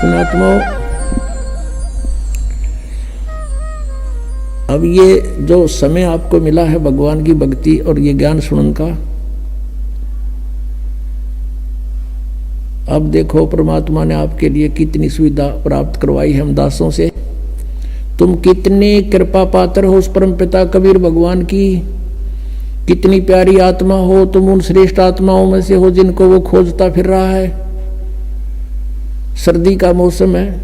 पुण्यात्माओं, अब ये जो समय आपको मिला है भगवान की भक्ति और ये ज्ञान सुनने का, अब देखो परमात्मा ने आपके लिए कितनी सुविधा प्राप्त करवाई है हम दासों से। तुम कितने कृपा पात्र हो उस परम पिता कबीर भगवान की, कितनी प्यारी आत्मा हो तुम, उन श्रेष्ठ आत्माओं में से हो जिनको वो खोजता फिर रहा है। सर्दी का मौसम है,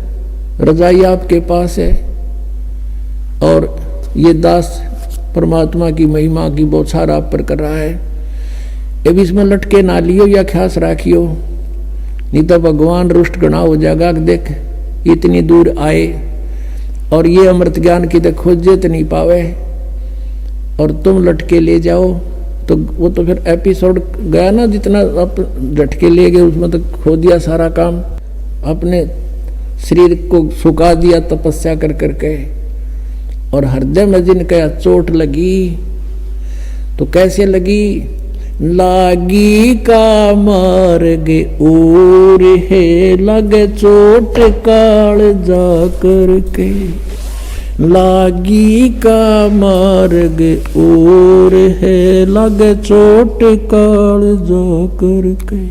रजाई आपके पास है और ये दास परमात्मा की महिमा की बौछार आप पर कर रहा है। अब इसमें लटके ना लियो या ख्यास राखियो, नहीं तो भगवान रुष्ट गणा हो जाएगा। देख इतनी दूर आए और ये अमृत ज्ञान की तो खोजे तो नहीं पावे और तुम लटके ले जाओ, तो वो तो फिर एपिसोड गया ना, जितना आप झटके ले गए उसमें तो खो दिया सारा काम, अपने शरीर को सुखा दिया तपस्या कर करके। और हृदय में जिनका चोट लगी तो कैसे लगी, लागी का मार्ग और है लगे चोट काल जा करके, लागी का मार्ग और है लगे चोट काल जा करके,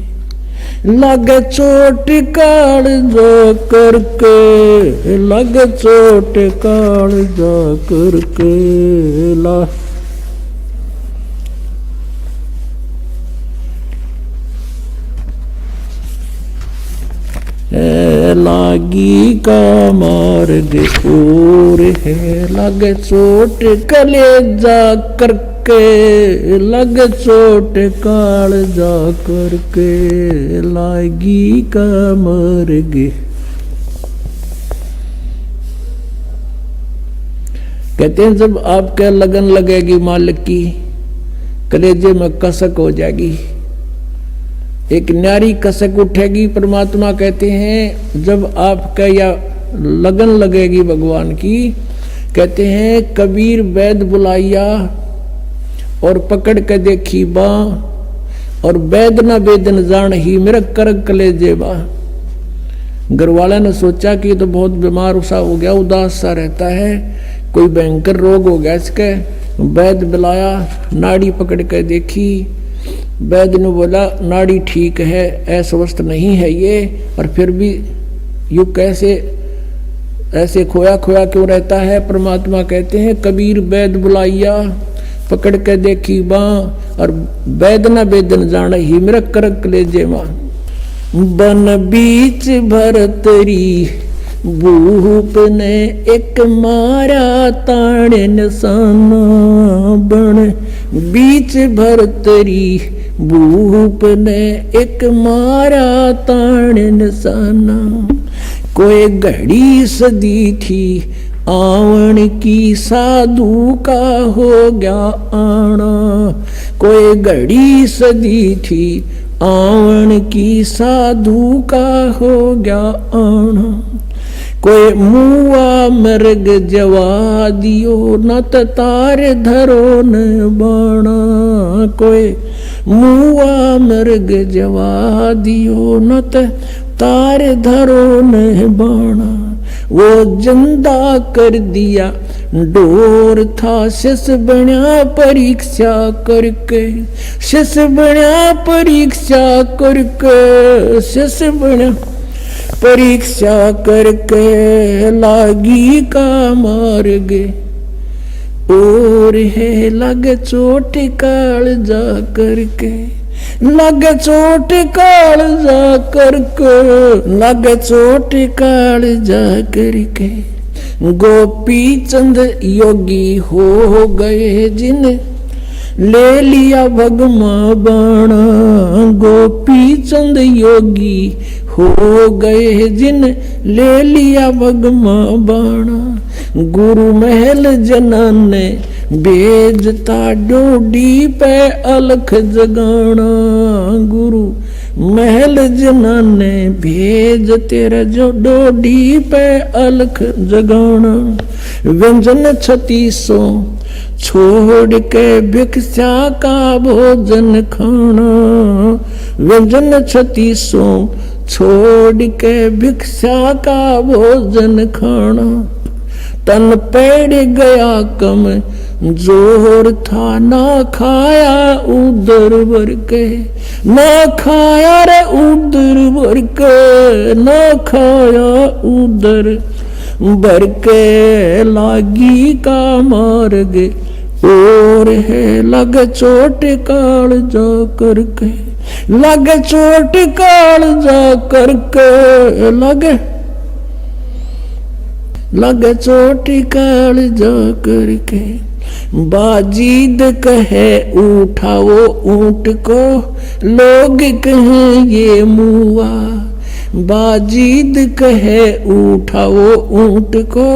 लगे चोट काल जा करके, लगे चोट काल जा करके ला। लागी का मार्ग और है लगे चोट कलेजा करके, लगे चोट काल जा करके, लागी का मार्ग। कहते हैं जब आपके लगन लगेगी मालिक की, कलेजे में कसक हो जाएगी, एक न्यारी कसक उठेगी। परमात्मा कहते हैं जब आपका या लगन लगेगी भगवान की, कहते हैं कबीर वैद बुलाइया और पकड़ के देखी बा, और वैद न वेदन जान ही मेरा करक कलेजे बा। घरवाला ने सोचा कि ये तो बहुत बीमार सा हो गया, उदास सा रहता है, कोई भयंकर रोग हो गया इसके। वैद बुलाया, नाड़ी पकड़ के देखी, वैद्य ने बोला नाड़ी ठीक है, अस्वस्थ नहीं है ये, और फिर भी यू कैसे ऐसे खोया खोया क्यों रहता है। परमात्मा कहते हैं कबीर वैद्य बुलाइया पकड़ के देखी बाँ, और वैद्य न वेदन जान ही मेरा करक ले जे माँ। बन बीच भरतरी भूप ने एक मारा ताणे निशाना, बन बीच भरतरी भूप ने एक मारा ताणे निशाना। कोई घड़ी सदी थी आवन की साधु का हो गया आना, कोई घड़ी सदी थी आवन की साधु का हो गया आना। कोई मुआ मृग जवा दियो न तार धरो न बाणा, कोई मुआ मृग जवा दियो न तार धरो न बाणा। वो जिंदा कर दिया डोर था शिष बना परीक्षा करके, शिष बना परीक्षा करके, शिष बना परीक्षा करके, लागी का मार्ग और है लगे चोट काल जा करके, लगे चोट काल जा करके, लगे चोट काल जा करके। गोपी चंद योगी हो गए जिन ले लिया भगमा बाणा, गोपी चंद योगी हो गए जिन ले लिया भगमा बाणा। गुरु महल जनन ने भेजता डोडी पे अलख जगाना, गुरु महल जनन ने भेज तेरा जो डोडी पे अलख जगाना। व्यंजन 3600 छोड़ के भिक्षा का भोजन खाना, व्यंजन 3600 छोड़ के भिक्षा का भोजन खाना, तन पेड़ गया कम जोर था, ना खाया उधर भर के, ना खाया रे उधर भर के, ना खाया उधर भर के, लागी का मार्ग और है लग चोट काल जा करके, लग चोट काल जा करके, लग चोट काल जा करके। बाजीद कहे उठाओ ऊंट को, लोग कहें ये मुआ, बाजीद कहे उठाओ ऊंट को,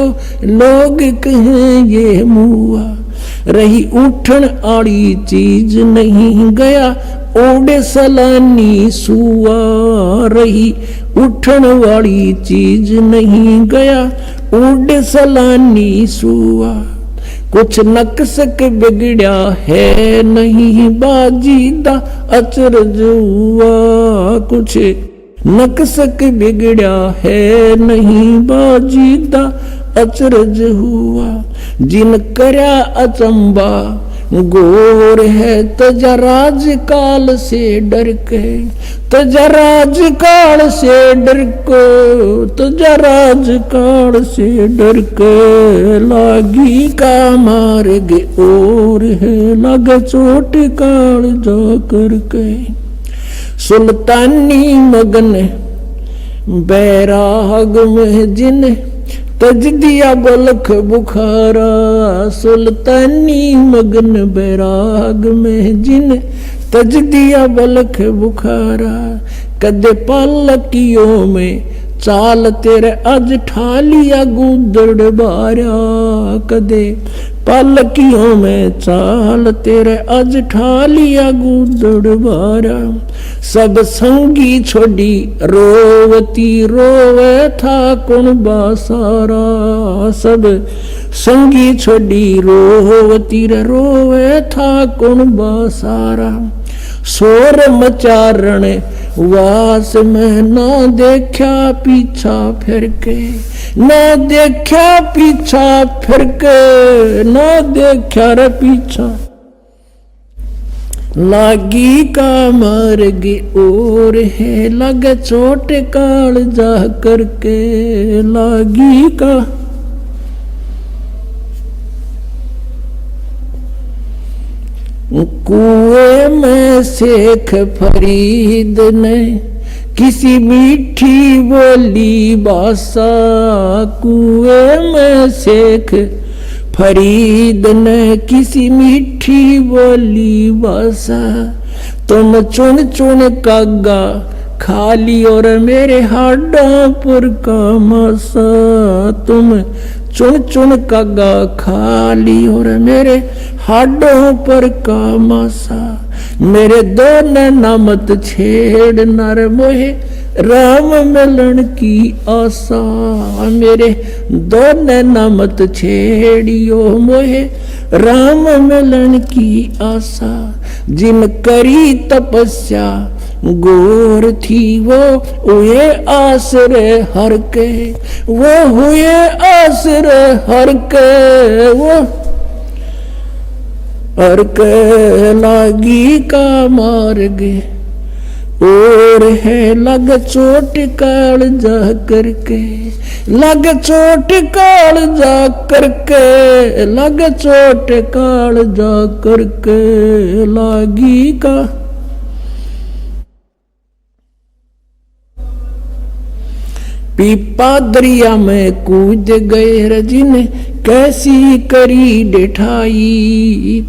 लोग कहें ये मुआ, रही उठन आड़ी चीज नहीं गया ओडे सलानी सुआ, रही उठन वाली चीज नहीं गया ओडे सलानी सुआ, कुछ नक्सक बिगड़या है नहीं बाजीदा अचरज हुआ, कुछ नक्सक बिगड़या है नहीं बाजीदा अचरज हुआ, जिन करया अचंबा गोर है तजराज काल से डर के, तजराज काल से डर को, तजराज काल से डर के, लागी का मार्ग और है लग चोट काल जा करके। सुल्तानी मगन बैराग में जिन तज दिया बलख बुखारा, सुल्तानी मगन बैराग में जिन तज दिया बलख बुखारा, कदे पालकियों में चाल तेरे आज ठालिया गुदड़ बारा, कदे पालकियों में चाल तेरे आज ठालिया गुदड़ बारा, सब संगी छोड़ी रोवती रोवे था कौन बासारा, सब संगी छोड़ी रोवती रोवे था कौन बासारा, शोर मचारण वास में ना देखा पीछा फिर के, ना देखा पीछा फिर के, ना देखा रे पीछा, लागी का मार्ग और है लग चोट काल जा करके, लागी का कुएं में शेख फरीद ने किसी मीठी बोली बासा, कुएं में शेख फरीद ने किसी मीठी बोली बासा, तुम चुन चुन कागा खाली और मेरे हाडों पर का मासा, तुम चुन चुन कागा खाली और मेरे हाडों पर का मासा, मेरे दो नामत छेड़ नर मोहे राम मिलन की आशा, मेरे दो नामत छेड़ियो मोहे राम मिलन की आशा, जिन करी तपस्या गोर थी वो हुए आसरे हर के, वो हुए आसरे हर के, वो हर के, लागी का मार्ग और है लग चोट काल जा करके, लग चोट काल जा करके, लग चोट काल जा करके, लागी का पीपा दरिया में कूद गए रजिन कैसी करी डिठाई,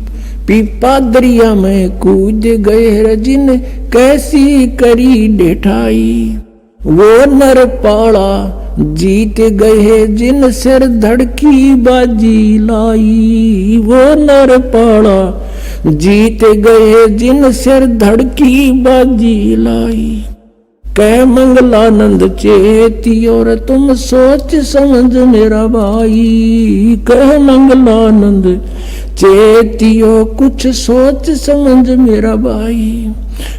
पीपा दरिया में कूद गए रजिन कैसी करी डिठाई, वो नर पाड़ा जीत गए जिन सिर धड़की बाजी लाई, वो नर पाड़ा जीत गए जिन सिर धड़की बाजी लाई, कह मंगलानंद चेती और तुम सोच समझ मेरा भाई, कह मंगलानंद चेतियो कुछ सोच समझ मेरा भाई,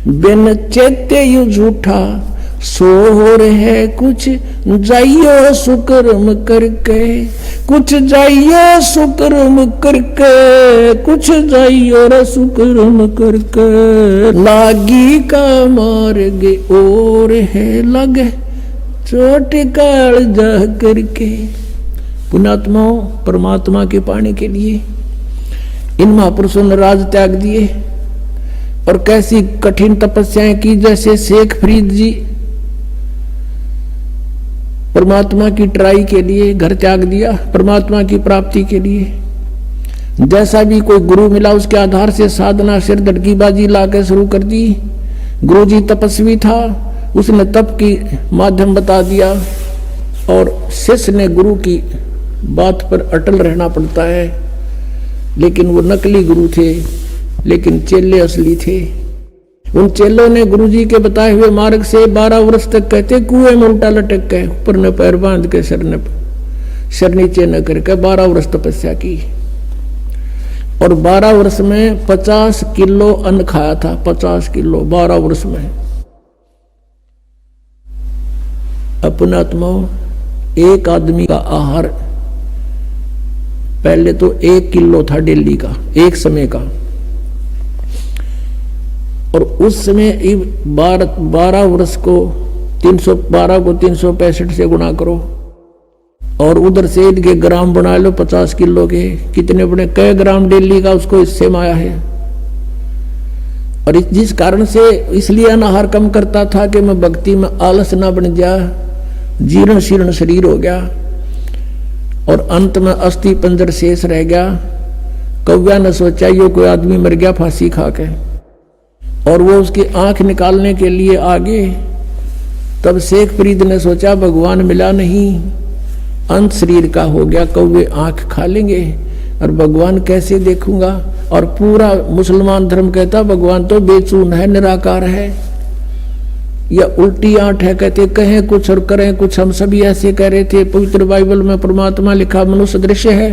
बिन चेते यू झूठा सो हो रहे कुछ जाइयो सुकर्म करके, कुछ जाइयो सुकर्म करके, कुछ जाइयो रे सुकर्म करके, लागी का मार्ग और है लगे चोट काल जा करके। पुण्यात्माओं, परमात्मा के पाने के लिए इन महापुरुषों ने राज त्याग दिए और कैसी कठिन तपस्याएं की। जैसे शेख फरीद जी परमात्मा की ट्राई के लिए घर त्याग दिया, परमात्मा की प्राप्ति के लिए। जैसा भी कोई गुरु मिला उसके आधार से साधना सिर धड़कीबाजी लाकर शुरू कर दी। गुरु जी तपस्वी था, उसने तप की माध्यम बता दिया और शिष्य ने गुरु की बात पर अटल रहना पड़ता है। लेकिन वो नकली गुरु थे, लेकिन चेले असली थे। उन चेलों ने गुरुजी के बताए हुए मार्ग से 12 वर्ष तक कहते कुएं में उल्टा लटक के ऊपर न पैर बांध के सर नीचे न करके 12 वर्ष तपस्या की। और 12 वर्ष में 50 किलो अन्न खाया था, 50 किलो 12 वर्ष में। अपनात्माओं, एक आदमी का आहार पहले तो 1 किलो था डेली का, एक समय का। और उस समय 12 वर्ष को 312 को 365 से गुणा करो और उधर से इनके ग्राम बना लो 50 किलो के, कितने बड़े कई ग्राम डेली का उसको इससे माया है। और जिस कारण से इसलिए अनाहार कम करता था कि मैं भक्ति में आलस ना बन जा, जीर्ण शीर्ण शरीर हो गया और अंत में अस्थि पंजर शेष रह गया। कौवा ने सोचा ये कोई आदमी मर गया फांसी खा के, और वो उसकी आंख निकालने के लिए आगे। तब शेख फरीद ने सोचा भगवान मिला नहीं, अंत शरीर का हो गया, कौवे आंख खा लेंगे और भगवान कैसे देखूंगा। और पूरा मुसलमान धर्म कहता भगवान तो बेचून है, निराकार है, या उल्टी आंट है। कहते कहें कुछ और करें कुछ, हम सभी ऐसे कह रहे थे। पवित्र बाइबल में परमात्मा लिखा मनुष्य दृश्य है,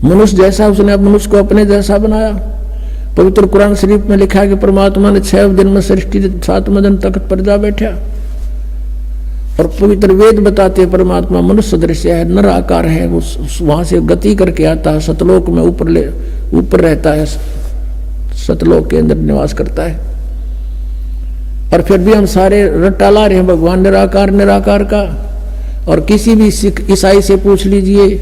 मनुष्य जैसा उसने मनुष्य को अपने जैसा बनाया। पवित्र कुरान शरीफ में लिखा है कि परमात्मा ने 6 दिन में सृष्टि 7वें दिन तख्त पर जा बैठा। और पवित्र वेद बताते परमात्मा मनुष्य दृश्य है, निराकार है, वो वहां से गति करके आता है, सतलोक में ऊपर रहता है, सतलोक के अंदर निवास करता है। और फिर भी हम सारे रट्टा ला रहे हैं भगवान निराकार निराकार का। और किसी भी सिख ईसाई से पूछ लीजिए,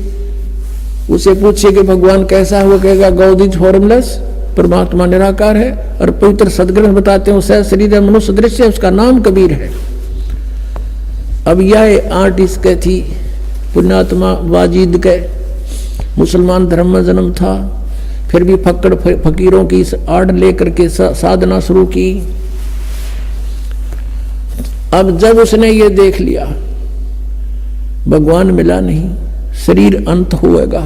उसे पूछिए कि भगवान कैसा है, वो कहेगा गॉड इज फॉर्मलेस, परमात्मा निराकार है। और पवित्र सदग्रंथ बताते हैं उसका शरीर है, मनुष्य दृश्य है, उसका नाम कबीर है। अब यह आंट इसके थी पुण्यात्मा वाजिद के, मुसलमान धर्म में जन्म था, फिर भी फक्कड़ फकीरों की आड़ लेकर के साधना शुरू की। अब जब उसने ये देख लिया भगवान मिला नहीं, शरीर अंत होएगा,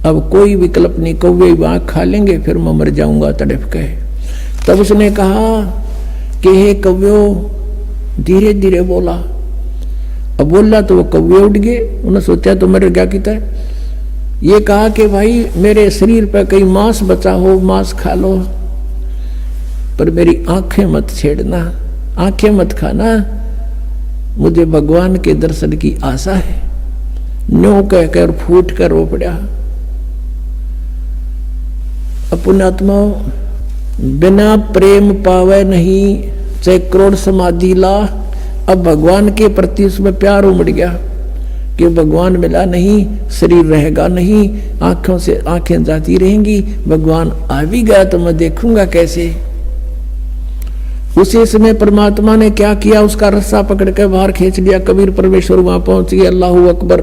अब कोई विकल्प नहीं, कौवे आंख खा लेंगे, फिर मैं मर जाऊंगा तड़प के। तब उसने कहा कि हे कौव्यो, धीरे धीरे बोला। अब बोला तो वो कौवे उड़ गए, उन्होंने सोचा तो मर गया कितना। ये कहा कि भाई मेरे शरीर पर कहीं मांस बचा हो, मांस खा लो, पर मेरी आंखें मत छेड़ना, आंखें मत खाना, मुझे भगवान के दर्शन की आशा है। न्यों कहकर फूट कर रो पड़ा। पुण्यात्मा, बिना प्रेम पावे नहीं, चाहे करोड़ समाधि ला। अब भगवान के प्रति उसमें प्यार उमड़ गया कि भगवान मिला नहीं, शरीर रहेगा नहीं, आंखों से आंखें जाती रहेंगी, भगवान आ भी गया तो मैं देखूंगा कैसे। उसी समय परमात्मा ने क्या किया, उसका रस्सा पकड़ के बाहर खींच लिया। कबीर परमेश्वर वहां पहुंच गए, अल्लाहू अकबर,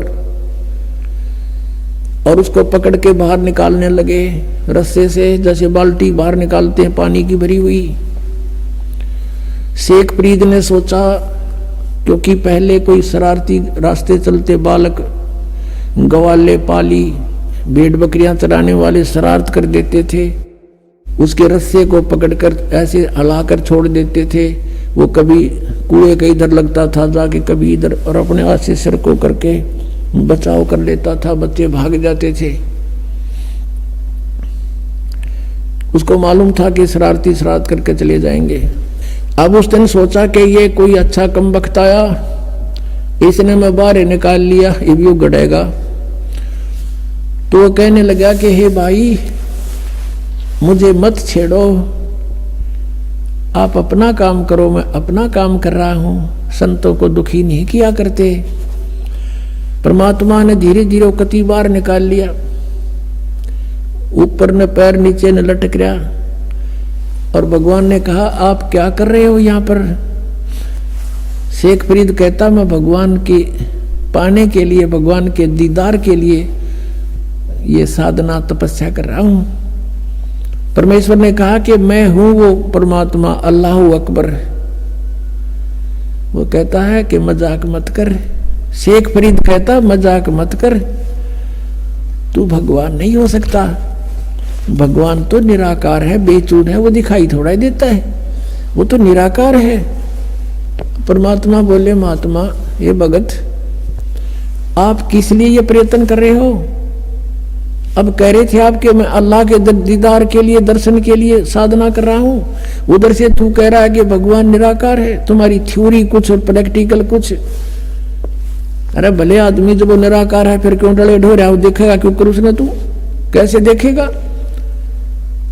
और उसको पकड़ के बाहर निकालने लगे रस्से से, जैसे बाल्टी बाहर निकालते हैं पानी की भरी हुई। शेख फरीद ने सोचा, क्योंकि पहले कोई शरारती रास्ते चलते बालक, गवाले पाली, भेड़ बकरियां चराने वाले शरारत कर देते थे, उसके रस्से को पकड़कर ऐसे हिलाकर छोड़ देते थे। वो कभी कुएं के इधर लगता था जाके, कभी इधर, और अपने हाथ से सिर को करके बचाव कर लेता था, बच्चे भाग जाते थे। उसको मालूम था कि शरारती शरारत करके चले जाएंगे। अब उसने सोचा कि ये कोई अच्छा कम वक्त आया, इसने मैं बाहर निकाल लिया, ये भी गड़ेगा। तो वो कहने लगा कि हे भाई मुझे मत छेड़ो, आप अपना काम करो, मैं अपना काम कर रहा हूं, संतों को दुखी नहीं किया करते। परमात्मा ने धीरे धीरे कति बार निकाल लिया, ऊपर ने पैर नीचे ने लटक रहा, और भगवान ने कहा आप क्या कर रहे हो यहाँ पर। शेख फरीद कहता मैं भगवान के पाने के लिए, भगवान के दीदार के लिए ये साधना तपस्या कर रहा हूं। परमेश्वर ने कहा कि मैं हूं वो परमात्मा, अल्लाह अकबर। वो कहता है कि मजाक मत कर। शेख फरीद कहता मजाक मत कर, तू भगवान नहीं हो सकता, भगवान तो निराकार है, बेचून है, वो दिखाई थोड़ा ही देता है, वो तो निराकार है। परमात्मा बोले महात्मा ये भगत आप किस लिए ये प्रयत्न कर रहे हो। अब कह रहे थे आप कि मैं अल्लाह के दीदार के लिए, दर्शन के लिए साधना कर रहा हूं, उधर से तू कह रहा है कि भगवान निराकार है। तुम्हारी थ्योरी कुछ और प्रैक्टिकल कुछ। अरे भले आदमी जब वो निराकार है फिर क्यों डले ढो रहा, देखेगा क्यों कर उसने, तू कैसे देखेगा।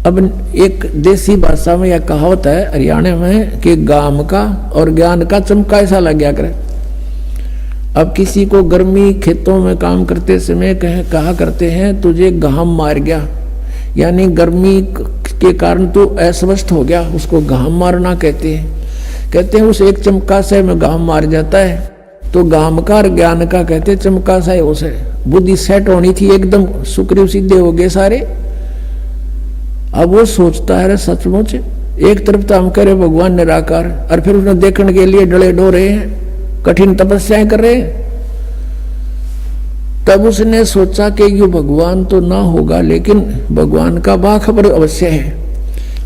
अब एक देसी भाषा में यह कहावत है हरियाणा में कि गाम का और ज्ञान का चमका ऐसा लग गया करे। अब किसी को गर्मी खेतों में काम करते समय कहा करते हैं तुझे घाम मार गया, यानी गर्मी के कारण तू अस्वस्थ हो गया, उसको घाम मारना कहते हैं उस एक चमका से में घाम मार जाता है। तो घाम का और ज्ञान का कहते चमका सा है, उसे बुद्धि सेट होनी थी, एकदम सुग्रीव सीधे हो गए सारे। अब वो सोचता है सचमुच एक तरफ तो हम कह रहे भगवान निराकार, और फिर उसने देखने के लिए डले डो रहे हैं, कठिन तपस्याएं कर रहे हैं। तब उसने सोचा कि ये भगवान तो ना होगा, लेकिन भगवान का बाखबर अवश्य है।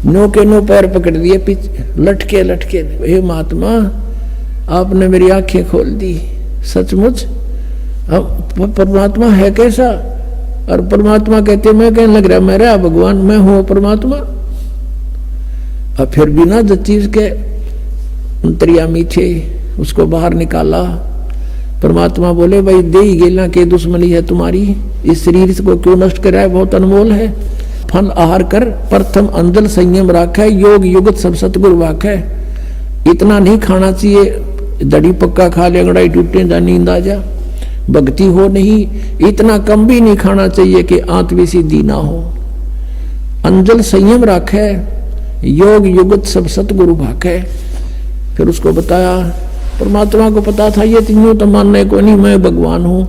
नो के नो पैर पकड़ दिए, पीछे लटके लटके, हे महात्मा आपने मेरी आंखें खोल दी, सचमुच अब परमात्मा है कैसा। और परमात्मा कहते मैं कहने लग रहा मेरा भगवान, मैं हूं परमात्मा। अब फिर बिना जिस चीज के अंतर्यामी थे उसको बाहर निकाला। परमात्मा बोले भाई दे ही गेला के दुश्मनी है तुम्हारी, इस शरीर को क्यों नष्ट कर रहा है, बहुत अनमोल है। फल आहार कर प्रथम अंजल संयम राखा, योग युगत सब सतगुरु वाखा। इतना नहीं खाना चाहिए दड़ी पक्का खा ले अंगड़ाई टूटे जा नींद आ जा, भक्ति हो नहीं। इतना कम भी नहीं खाना चाहिए कि आंत सीधी ना हो। अंजल संयम राखे, योग युगत सब सतगुरु भाखे। फिर उसको बताया, परमात्मा को पता था ये तीनों तो मानने को नहीं, मैं भगवान हूं।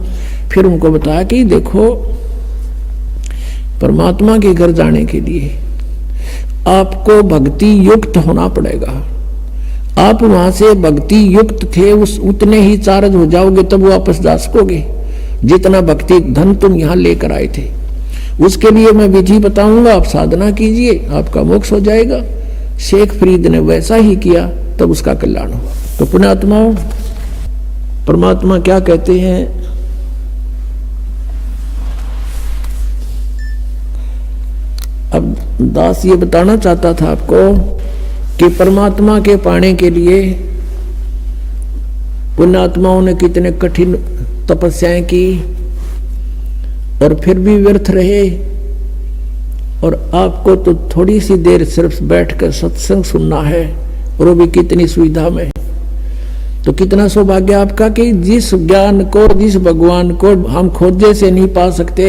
फिर उनको बताया कि देखो परमात्मा के घर जाने के लिए आपको भक्ति युक्त होना पड़ेगा। आप वहां से भक्ति युक्त थे, उस उतने ही चार्ज हो जाओगे तब वापस जा सकोगे जितना भक्ति धन तुम यहां लेकर आए थे। उसके लिए मैं विधि बताऊंगा, आप साधना कीजिए, आपका मोक्ष हो जाएगा। शेख फरीद ने वैसा ही किया, तब उसका कल्याण हुआ। तो पुण्यात्माओं, परमात्मा क्या कहते हैं, अब दास ये बताना चाहता था आपको कि परमात्मा के पाने के लिए पुण्यात्माओं ने कितने कठिन तपस्याएं की और फिर भी व्यर्थ रहे। और आपको तो थोड़ी सी देर सिर्फ बैठकर सत्संग सुनना है, और वो भी कितनी सुविधा में। तो कितना सौभाग्य आपका कि जिस ज्ञान को, जिस भगवान को हम खोजे से नहीं पा सकते,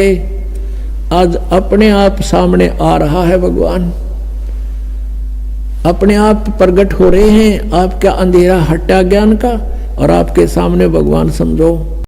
आज अपने आप सामने आ रहा है भगवान, अपने आप प्रकट हो रहे हैं। आपका अंधेरा हटा ज्ञान का और आपके सामने भगवान समझो।